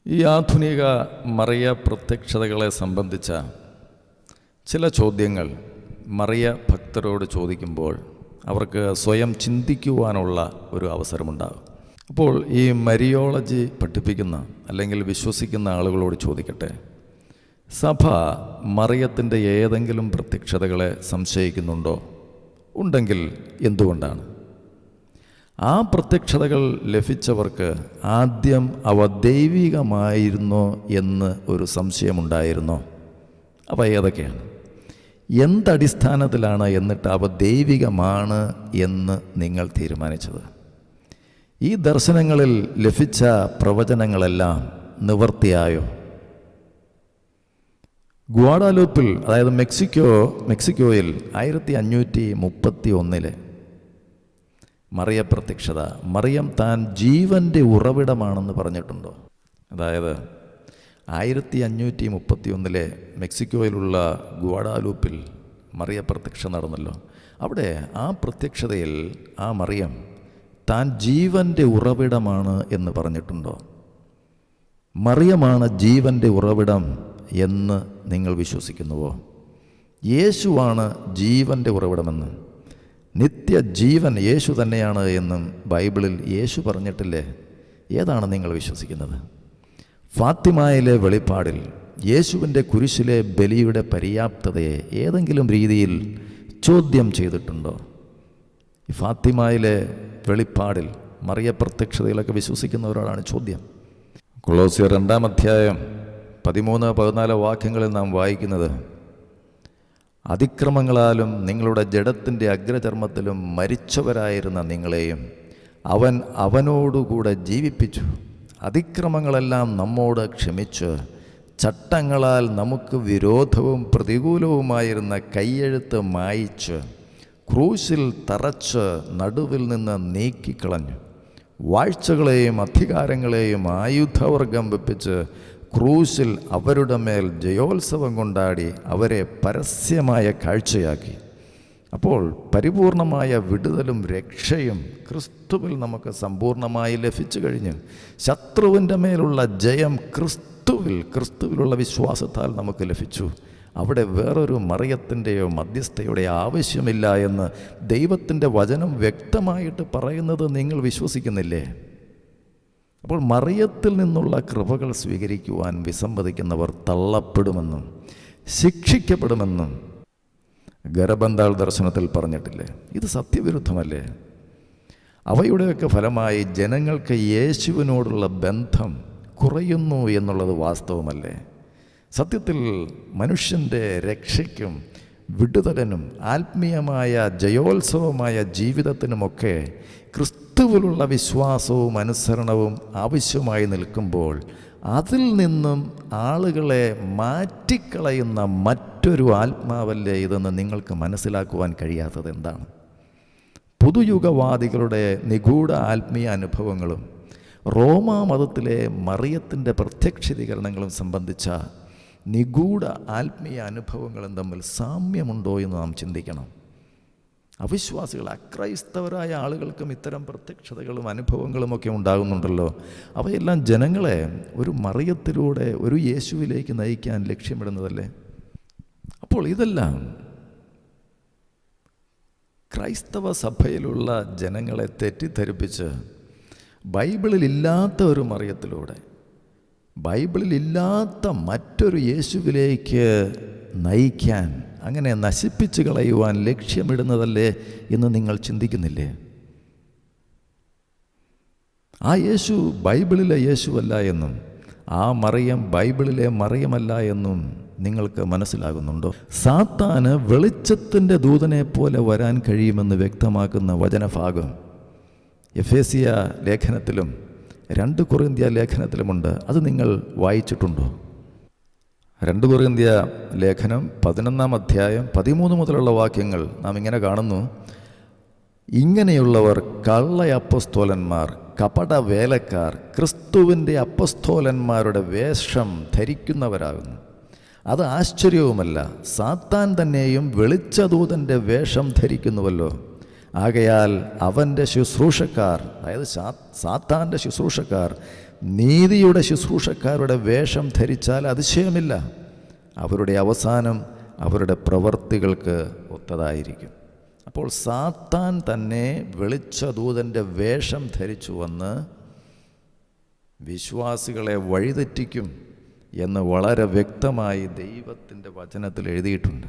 ഈ ആധുനിക മറിയ പ്രത്യക്ഷതകളെ സംബന്ധിച്ച ചില ചോദ്യങ്ങൾ മറിയ ഭക്തരോട് ചോദിക്കുമ്പോൾ അവർക്ക് സ്വയം ചിന്തിക്കുവാനുള്ള ഒരു അവസരമുണ്ടാകും. അപ്പോൾ ഈ മരിയോളജി പഠിപ്പിക്കുന്ന അല്ലെങ്കിൽ വിശ്വസിക്കുന്ന ആളുകളോട് ചോദിക്കട്ടെ, സഭ മറിയത്തിൻ്റെ ഏതെങ്കിലും പ്രത്യക്ഷതകളെ സംശയിക്കുന്നുണ്ടോ? ഉണ്ടെങ്കിൽ എന്തുകൊണ്ടാണ്? ആ പ്രത്യക്ഷതകൾ ലഭിച്ചവർക്ക് ആദ്യം അവ ദൈവികമായിരുന്നോ എന്ന് ഒരു സംശയമുണ്ടായിരുന്നോ? അവ ഏതൊക്കെയാണ്? എന്തടിസ്ഥാനത്തിലാണ് എന്നിട്ട് അവ ദൈവികമാണ് എന്ന് നിങ്ങൾ തീരുമാനിച്ചത്? ഈ ദർശനങ്ങളിൽ ലഭിച്ച പ്രവചനങ്ങളെല്ലാം നിവർത്തിയായോ? ഗ്വാഡാലൂപ്പിൽ, അതായത് മെക്സിക്കോയിൽ 1531 മറിയ പ്രത്യക്ഷത, മറിയം താൻ ജീവൻ്റെ ഉറവിടമാണെന്ന് പറഞ്ഞിട്ടുണ്ടോ? അതായത് 1531 മെക്സിക്കോയിലുള്ള ഗ്വാഡാലൂപ്പിൽ മറിയ പ്രത്യക്ഷ നടന്നല്ലോ. അവിടെ ആ പ്രത്യക്ഷതയിൽ ആ മറിയം താൻ ജീവൻ്റെ ഉറവിടമാണ് എന്ന് പറഞ്ഞിട്ടുണ്ടോ? മറിയമാണ് ജീവൻ്റെ ഉറവിടം എന്ന് നിങ്ങൾ വിശ്വസിക്കുന്നുവോ? യേശുവാണ് ജീവൻ്റെ ഉറവിടമെന്നും നിത്യജീവൻ യേശു തന്നെയാണ് എന്നും ബൈബിളിൽ യേശു പറഞ്ഞിട്ടില്ലേ? ഏതാണ് നിങ്ങൾ വിശ്വസിക്കുന്നത്? ഫാത്തിമയിലെ വെളിപ്പാടിൽ യേശുവിൻ്റെ കുരിശിലെ ബലിയുടെ പര്യാപ്തതയെ ഏതെങ്കിലും രീതിയിൽ ചോദ്യം ചെയ്തിട്ടുണ്ടോ? ഈ ഫാത്തിമയിലെ വെളിപ്പാടിൽ മറിയ പ്രത്യക്ഷതയിലൊക്കെ വിശ്വസിക്കുന്നവരോടാണ് ചോദ്യം. കൊളോസ്യർ 2-ാം അധ്യായം 13-14 വാക്യങ്ങളിൽ നാം വായിക്കുന്നത്, അതിക്രമങ്ങളാലും നിങ്ങളുടെ ജഡത്തിൻ്റെ അഗ്രചർമ്മത്തിലും മരിച്ചവരായിരുന്ന നിങ്ങളെയും അവൻ അവനോടുകൂടെ ജീവിപ്പിച്ചു. അതിക്രമങ്ങളെല്ലാം നമ്മോട് ക്ഷമിച്ച് ചട്ടങ്ങളാൽ നമുക്ക് വിരോധവും പ്രതികൂലവുമായിരുന്ന കയ്യെഴുത്ത് മായിച്ച് ക്രൂശിൽ തറച്ച് നടുവിൽ നിന്ന് നീക്കിക്കളഞ്ഞു. വാഴ്ചകളെയും അധികാരങ്ങളെയും ആയുധവർഗം വെപ്പിച്ച് ക്രൂശിൽ അവരുടെ മേൽ ജയോത്സവം കൊണ്ടാടി അവരെ പരസ്യമായ കാഴ്ചയാക്കി. അപ്പോൾ പരിപൂർണമായ വിടുതലും രക്ഷയും ക്രിസ്തുവിൽ നമുക്ക് സമ്പൂർണമായി ലഭിച്ചു കഴിഞ്ഞു. ശത്രുവിൻ്റെ മേലുള്ള ജയം ക്രിസ്തുവിലുള്ള വിശ്വാസത്താൽ നമുക്ക് ലഭിച്ചു. അവിടെ വേറൊരു മറിയത്തിൻ്റെയോ മധ്യസ്ഥയുടെയോ ആവശ്യമില്ല എന്ന് ദൈവത്തിൻ്റെ വചനം വ്യക്തമായിട്ട് പറയുന്നത് നിങ്ങൾ വിശ്വസിക്കുന്നില്ലേ? അപ്പോൾ മറിയത്തിൽ നിന്നുള്ള കൃപകൾ സ്വീകരിക്കുവാൻ വിസമ്മതിക്കുന്നവർ തള്ളപ്പെടുമെന്നും ശിക്ഷിക്കപ്പെടുമെന്നും ഗരബന്താൾ ദർശനത്തിൽ പറഞ്ഞിട്ടില്ലേ? ഇത് സത്യവിരുദ്ധമല്ലേ? അവയുടെയൊക്കെ ഫലമായി ജനങ്ങൾക്ക് യേശുവിനോടുള്ള ബന്ധം കുറയുന്നു എന്നുള്ളത് വാസ്തവമല്ലേ? സത്യത്തിൽ മനുഷ്യൻ്റെ രക്ഷയ്ക്കും വിടുതലിനും ആത്മീയമായ ജയോത്സവമായ ജീവിതത്തിനുമൊക്കെ ക്രിസ്തുവിലുള്ള വിശ്വാസവും അനുസരണവും ആവശ്യമായി നിൽക്കുമ്പോൾ അതിൽ നിന്നും ആളുകളെ മാറ്റിക്കളയുന്ന മറ്റൊരു ആത്മാവല്ലേ ഇതെന്ന് നിങ്ങൾക്ക് മനസ്സിലാക്കുവാൻ കഴിയാത്തത് എന്താണ്? പുതുയുഗവാദികളുടെ നിഗൂഢ ആത്മീയ അനുഭവങ്ങളും റോമാ മതത്തിലെ മറിയത്തിൻ്റെ പ്രത്യക്ഷീകരണങ്ങളും സംബന്ധിച്ച നിഗൂഢ ആത്മീയ അനുഭവങ്ങളും തമ്മിൽ സാമ്യമുണ്ടോ എന്ന് നാം ചിന്തിക്കണം. അവിശ്വാസികൾ, അക്രൈസ്തവരായ ആളുകൾക്കും ഇത്തരം പ്രത്യക്ഷതകളും അനുഭവങ്ങളുമൊക്കെ ഉണ്ടാകുന്നുണ്ടല്ലോ. അവയെല്ലാം ജനങ്ങളെ ഒരു മറിയത്തിലൂടെ ഒരു യേശുവിലേക്ക് നയിക്കാൻ ലക്ഷ്യമിടുന്നതല്ലേ? അപ്പോൾ ഇതെല്ലാം ക്രൈസ്തവ സഭയിലുള്ള ജനങ്ങളെ തെറ്റിദ്ധരിപ്പിച്ച് ബൈബിളിലില്ലാത്ത ഒരു മറിയത്തിലൂടെ ബൈബിളിലില്ലാത്ത മറ്റൊരു യേശുവിലേക്ക് നയിക്കാൻ, അങ്ങനെ നശിപ്പിച്ച് കളയുവാൻ ലക്ഷ്യമിടുന്നതല്ലേ എന്ന് നിങ്ങൾ ചിന്തിക്കുന്നില്ലേ? ആ യേശു ബൈബിളിലെ യേശുവല്ല എന്നും ആ മറിയം ബൈബിളിലെ മറിയമല്ല എന്നും നിങ്ങൾക്ക് മനസ്സിലാകുന്നുണ്ടോ? സാത്താന് വെളിച്ചത്തിൻ്റെ ദൂതനെ പോലെ വരാൻ കഴിയുമെന്ന് വ്യക്തമാക്കുന്ന വചനഭാഗം എഫേസ്യ ലേഖനത്തിലും 2 കൊറിന്ത്യ ലേഖനത്തിലുമുണ്ട്. അത് നിങ്ങൾ വായിച്ചിട്ടുണ്ടോ? 2 കൊറിന്ത്യ ലേഖനം 11-ാം അധ്യായം 13 മുതലുള്ള വാക്യങ്ങൾ നാം ഇങ്ങനെ കാണുന്നു, ഇങ്ങനെയുള്ളവർ കള്ള അപ്പസ്തോലന്മാർ, കപട വേലക്കാർ, ക്രിസ്തുവിൻ്റെ അപ്പസ്തോലന്മാരുടെ വേഷം ധരിക്കുന്നവരാകുന്നു. അത് ആശ്ചര്യവുമല്ല, സാത്താൻ തന്നെയും വെളിച്ചദൂതൻ്റെ വേഷം ധരിക്കുന്നുവല്ലോ. ആകയാൽ അവൻ്റെ ശുശ്രൂഷക്കാർ, അതായത് സാത്താൻ്റെ ശുശ്രൂഷക്കാർ നീതിയുടെ ശുശ്രൂഷക്കാരുടെ വേഷം ധരിച്ചാൽ അതിശയമില്ല. അവരുടെ അവസാനം അവരുടെ പ്രവർത്തികൾക്ക് ഒത്തതായിരിക്കും. അപ്പോൾ സാത്താൻ തന്നെ വെളിച്ചദൂതൻ്റെ വേഷം ധരിച്ചു വന്ന് വിശ്വാസികളെ വഴിതെറ്റിക്കും എന്ന് വളരെ വ്യക്തമായി ദൈവത്തിൻ്റെ വചനത്തിൽ എഴുതിയിട്ടുണ്ട്.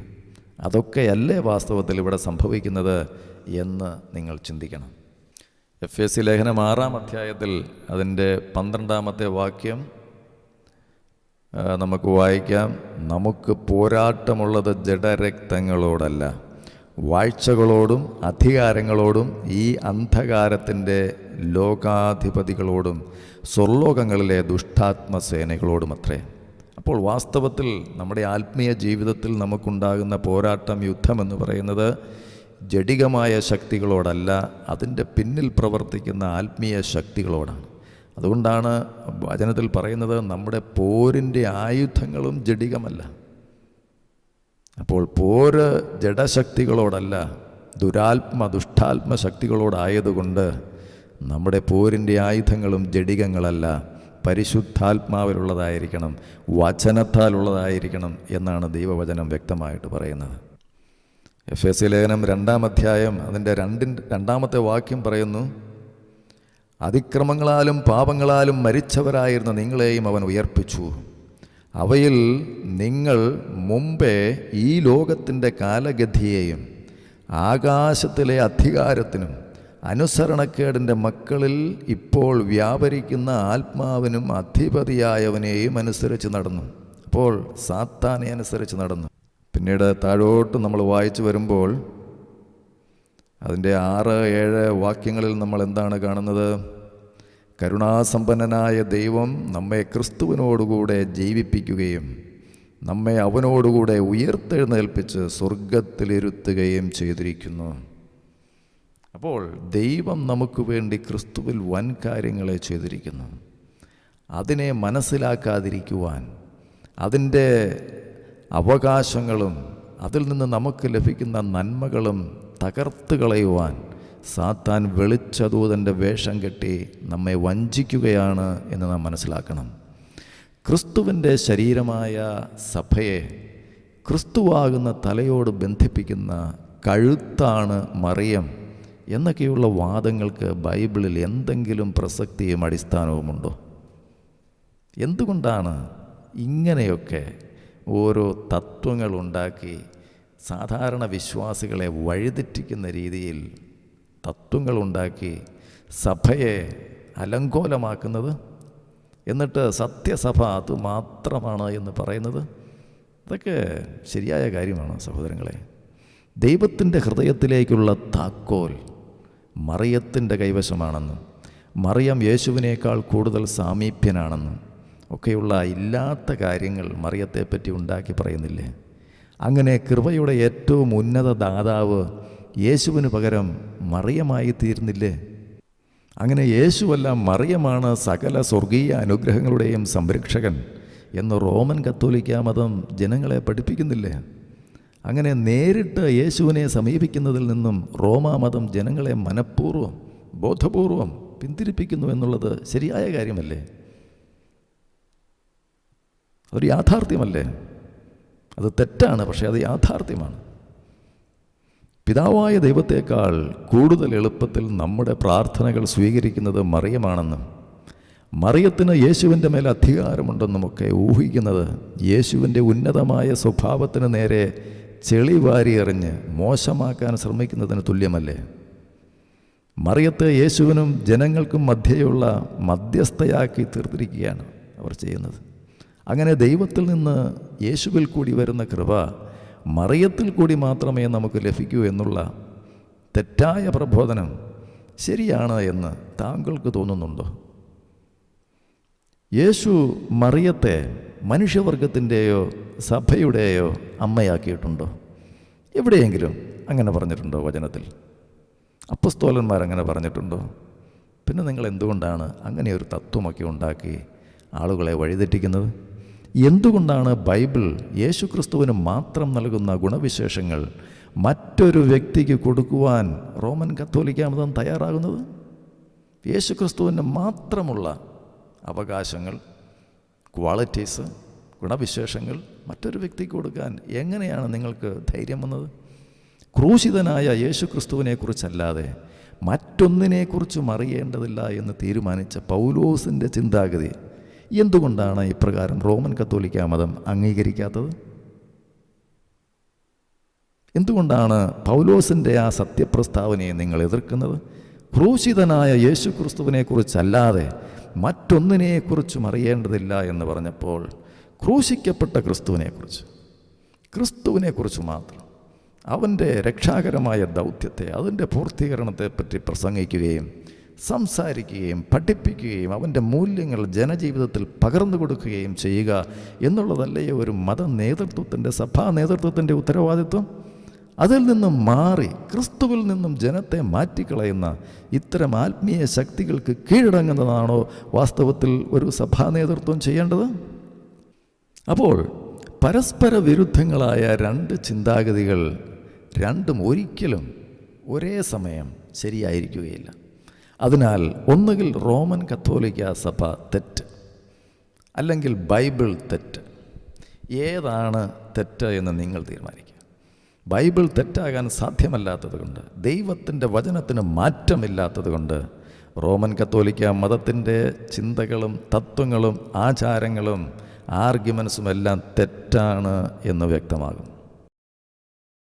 അതൊക്കെയല്ലേ വാസ്തവത്തിൽ ഇവിടെ സംഭവിക്കുന്നത് എന്ന് നിങ്ങൾ ചിന്തിക്കണം. എഫേസ്യ ലേഖനം 6-ാം അധ്യായത്തിൽ അതിൻ്റെ 12-ാമത്തെ വാക്യം നമുക്ക് വായിക്കാം. നമുക്ക് പോരാട്ടമുള്ളത് ജഡരക്തങ്ങളോടല്ല, വാഴ്ചകളോടും അധികാരങ്ങളോടും ഈ അന്ധകാരത്തിൻ്റെ ലോകാധിപതികളോടും സ്വർലോകങ്ങളിലെ ദുഷ്ടാത്മസേനകളോടുമത്രേ. അപ്പോൾ വാസ്തവത്തിൽ നമ്മുടെ ആത്മീയ ജീവിതത്തിൽ നമുക്കുണ്ടാകുന്ന പോരാട്ടം, യുദ്ധമെന്ന് പറയുന്നത് ജഡികമായ ശക്തികളോടല്ല, അതിൻ്റെ പിന്നിൽ പ്രവർത്തിക്കുന്ന ആത്മീയ ശക്തികളോടാണ്. അതുകൊണ്ടാണ് വചനത്തിൽ പറയുന്നത് നമ്മുടെ പോരിൻ്റെ ആയുധങ്ങളും ജഡികമല്ല. അപ്പോൾ പോര് ജഡശക്തികളോടല്ല, ദുഷ്ടാത്മ ശക്തികളോടായതുകൊണ്ട് നമ്മുടെ പോരിൻ്റെ ആയുധങ്ങളും ജഡികങ്ങളല്ല, പരിശുദ്ധാത്മാവിലുള്ളതായിരിക്കണം, വചനത്താലുള്ളതായിരിക്കണം എന്നാണ് ദൈവവചനം വ്യക്തമായിട്ട് പറയുന്നത്. എഫേസ്യ ലേഖനം 2-ാം അധ്യായം അതിൻ്റെ 2-ാമത്തെ വാക്യം പറയുന്നു, അതിക്രമങ്ങളാലും പാപങ്ങളാലും മരിച്ചവരായിരുന്ന നിങ്ങളെയും അവൻ ഉയർപ്പിച്ചു. അവയിൽ നിങ്ങൾ മുമ്പേ ഈ ലോകത്തിൻ്റെ കാലഗതിയെയും ആകാശത്തിലെ അധികാരത്തിനും അനുസരണക്കേടിൻ്റെ മക്കളിൽ ഇപ്പോൾ വ്യാപരിക്കുന്ന ആത്മാവിനും അധിപതിയായവനെയും അനുസരിച്ച് നടന്നു. അപ്പോൾ സാത്താനെ അനുസരിച്ച് നടന്നു. പിന്നീട് താഴോട്ട് നമ്മൾ വായിച്ചു വരുമ്പോൾ അതിൻ്റെ 6-7 വാക്യങ്ങളിൽ നമ്മൾ എന്താണ് കാണുന്നത്? കരുണാസമ്പന്നനായ ദൈവം നമ്മെ ക്രിസ്തുവിനോടുകൂടെ ജീവിപ്പിക്കുകയും നമ്മെ അവനോടുകൂടെ ഉയർത്തെഴുന്നേൽപ്പിച്ച് സ്വർഗത്തിലിരുത്തുകയും ചെയ്തിരിക്കുന്നു. അപ്പോൾ ദൈവം നമുക്ക് വേണ്ടി ക്രിസ്തുവിൽ വൻ കാര്യങ്ങളെ ചെയ്തിരിക്കുന്നു. അതിനെ മനസ്സിലാക്കാതിരിക്കുവാൻ, അതിൻ്റെ അവകാശങ്ങളും അതിൽ നിന്ന് നമുക്ക് ലഭിക്കുന്ന നന്മകളും തകർത്ത് കളയുവാൻ സാത്താൻ വെളിച്ചദൂതൻ്റെ വേഷം കെട്ടി നമ്മെ വഞ്ചിക്കുകയാണ് എന്ന് നാം മനസ്സിലാക്കണം. ക്രിസ്തുവിൻ്റെ ശരീരമായ സഭയെ ക്രിസ്തുവാകുന്ന തലയോട് ബന്ധിപ്പിക്കുന്ന കഴുത്താണ് മറിയം എന്നൊക്കെയുള്ള വാദങ്ങൾക്ക് ബൈബിളിൽ എന്തെങ്കിലും പ്രസക്തിയും അടിസ്ഥാനവുമുണ്ടോ? എന്തുകൊണ്ടാണ് ഇങ്ങനെയൊക്കെ ഓരോ തത്വങ്ങളുണ്ടാക്കി സാധാരണ വിശ്വാസികളെ വഴിതെറ്റിക്കുന്ന രീതിയിൽ തത്വങ്ങളുണ്ടാക്കി സഭയെ അലങ്കോലമാക്കുന്നത്? എന്നിട്ട് സത്യസഭ അത് മാത്രമാണ് എന്ന് പറയുന്നത്? ഇതൊക്കെ ശരിയായ കാര്യമാണ് സഹോദരങ്ങളെ. ദൈവത്തിൻ്റെ ഹൃദയത്തിലേക്കുള്ള താക്കോൽ മറിയത്തിൻ്റെ കൈവശമാണെന്നും മറിയം യേശുവിനേക്കാൾ കൂടുതൽ സാമീപ്യനാണെന്നും ഒക്കെയുള്ള ഇല്ലാത്ത കാര്യങ്ങൾ മറിയത്തെപ്പറ്റി ഉണ്ടാക്കി പറയുന്നില്ലേ? അങ്ങനെ കൃപയുടെ ഏറ്റവും ഉന്നത ദാതാവ് യേശുവിന് പകരം മറിയമായി തീർന്നില്ലേ? അങ്ങനെ യേശുവല്ല, മറിയമാണ് സകല സ്വർഗീയ അനുഗ്രഹങ്ങളുടെയും സംരക്ഷകൻ എന്ന് റോമൻ കത്തോലിക്കാ മതം ജനങ്ങളെ പഠിപ്പിക്കുന്നില്ലേ? അങ്ങനെ നേരിട്ട് യേശുവിനെ സമീപിക്കുന്നതിൽ നിന്നും റോമാ മതം ജനങ്ങളെ മനഃപൂർവ്വം ബോധപൂർവം പിന്തിരിപ്പിക്കുന്നു എന്നുള്ളത് ശരിയായ കാര്യമല്ലേ? അതൊരു യാഥാർത്ഥ്യമല്ലേ? അത് തെറ്റാണ്, പക്ഷേ അത് യാഥാർത്ഥ്യമാണ്. പിതാവായ ദൈവത്തേക്കാൾ കൂടുതൽ എളുപ്പത്തിൽ നമ്മുടെ പ്രാർത്ഥനകൾ സ്വീകരിക്കുന്നത് മറിയമാണെന്നും മറിയത്തിന് യേശുവിൻ്റെ മേൽ അധികാരമുണ്ടെന്നുമൊക്കെ ഊഹിക്കുന്നത് യേശുവിൻ്റെ ഉന്നതമായ സ്വഭാവത്തിന് നേരെ ചെളി വാരിയെറിഞ്ഞ് മോശമാക്കാൻ ശ്രമിക്കുന്നതിന് തുല്യമല്ലേ? മറിയത്തെ യേശുവിനും ജനങ്ങൾക്കും മധ്യേയുള്ള മധ്യസ്ഥയാക്കി തീർത്തിരിക്കുകയാണ് അവർ ചെയ്യുന്നത്. അങ്ങനെ ദൈവത്തിൽ നിന്ന് യേശുവിൽ കൂടി വരുന്ന കൃപ മറിയത്തിൽ കൂടി മാത്രമേ നമുക്ക് ലഭിക്കൂ എന്നുള്ള തെറ്റായ പ്രബോധനം ശരിയാണ് എന്ന് താങ്കൾക്ക് തോന്നുന്നുണ്ടോ? യേശു മറിയത്തെ മനുഷ്യവർഗത്തിൻ്റെയോ സഭയുടെയോ അമ്മയാക്കിയിട്ടുണ്ടോ? എവിടെയെങ്കിലും അങ്ങനെ പറഞ്ഞിട്ടുണ്ടോ വചനത്തിൽ? അപ്പസ്തോലന്മാരങ്ങനെ പറഞ്ഞിട്ടുണ്ടോ? പിന്നെ നിങ്ങൾ എന്തുകൊണ്ടാണ് അങ്ങനെ ഒരു തത്വമൊക്കെ ഉണ്ടാക്കി ആളുകളെ വഴിതെറ്റിക്കുന്നത്? എന്തുകൊണ്ടാണ് ബൈബിൾ യേശുക്രിസ്തുവിന് മാത്രം നൽകുന്ന ഗുണവിശേഷങ്ങൾ മറ്റൊരു വ്യക്തിക്ക് കൊടുക്കുവാൻ റോമൻ കത്തോലിക്കാ മതം തയ്യാറാകുന്നത്? യേശുക്രിസ്തുവിന് മാത്രമുള്ള അവകാശങ്ങൾ, ക്വാളിറ്റീസ്, ഗുണവിശേഷങ്ങൾ മറ്റൊരു വ്യക്തിക്ക് കൊടുക്കാൻ എങ്ങനെയാണ് നിങ്ങൾക്ക് ധൈര്യം വന്നത്? ക്രൂശിതനായ യേശു ക്രിസ്തുവിനെക്കുറിച്ചല്ലാതെ മറ്റൊന്നിനെക്കുറിച്ചും അറിയേണ്ടതില്ല എന്ന് തീരുമാനിച്ച പൗലോസിൻ്റെ ചിന്താഗതി എന്തുകൊണ്ടാണ് ഇപ്രകാരം റോമൻ കത്തോലിക്കാ മതം അംഗീകരിക്കാത്തത്? എന്തുകൊണ്ടാണ് പൗലോസിൻ്റെ ആ സത്യപ്രസ്താവനയെ നിങ്ങൾ എതിർക്കുന്നത്? ക്രൂശിതനായ യേശു ക്രിസ്തുവിനെക്കുറിച്ചല്ലാതെ മറ്റൊന്നിനെക്കുറിച്ചും അറിയേണ്ടതില്ല എന്ന് പറഞ്ഞപ്പോൾ ക്രൂശിക്കപ്പെട്ട ക്രിസ്തുവിനെക്കുറിച്ച് മാത്രം, അവൻ്റെ രക്ഷാകരമായ ദൗത്യത്തെ, അതിൻ്റെ പൂർത്തീകരണത്തെപ്പറ്റി പ്രസംഗിക്കുകയും സംസാരിക്കുകയും പഠിപ്പിക്കുകയും അവൻ്റെ മൂല്യങ്ങൾ ജനജീവിതത്തിൽ പകർന്നു കൊടുക്കുകയും ചെയ്യുക എന്നുള്ളതല്ലേ ഒരു മത നേതൃത്വത്തിൻ്റെ, സഭാ നേതൃത്വത്തിൻ്റെ ഉത്തരവാദിത്വം? അതിൽ നിന്നും മാറി ക്രിസ്തുവിൽ നിന്നും ജനത്തെ മാറ്റിക്കളയുന്ന ഇത്തരം ആത്മീയ ശക്തികൾക്ക് കീഴടങ്ങുന്നതാണോ വാസ്തവത്തിൽ ഒരു സഭാ നേതൃത്വം ചെയ്യേണ്ടത്? അപ്പോൾ പരസ്പര വിരുദ്ധങ്ങളായ രണ്ട് ചിന്താഗതികൾ രണ്ടും ഒരിക്കലും ഒരേ സമയം ശരിയായിരിക്കുകയില്ല. അതിനാൽ ഒന്നുകിൽ റോമൻ കത്തോലിക്ക സഭ തെറ്റ്, അല്ലെങ്കിൽ ബൈബിൾ തെറ്റ്. ഏതാണ് തെറ്റ് എന്ന് നിങ്ങൾ തീരുമാനിക്കുക. ബൈബിൾ തെറ്റാകാൻ സാധ്യമല്ലാത്തത് കൊണ്ട്, ദൈവത്തിൻ്റെ വചനത്തിന് മാറ്റമില്ലാത്തത് കൊണ്ട് റോമൻ കത്തോലിക്ക മതത്തിൻ്റെ ചിന്തകളും തത്വങ്ങളും ആചാരങ്ങളും ആർഗ്യുമെൻസും എല്ലാം തെറ്റാണ് എന്ന് വ്യക്തമാകും.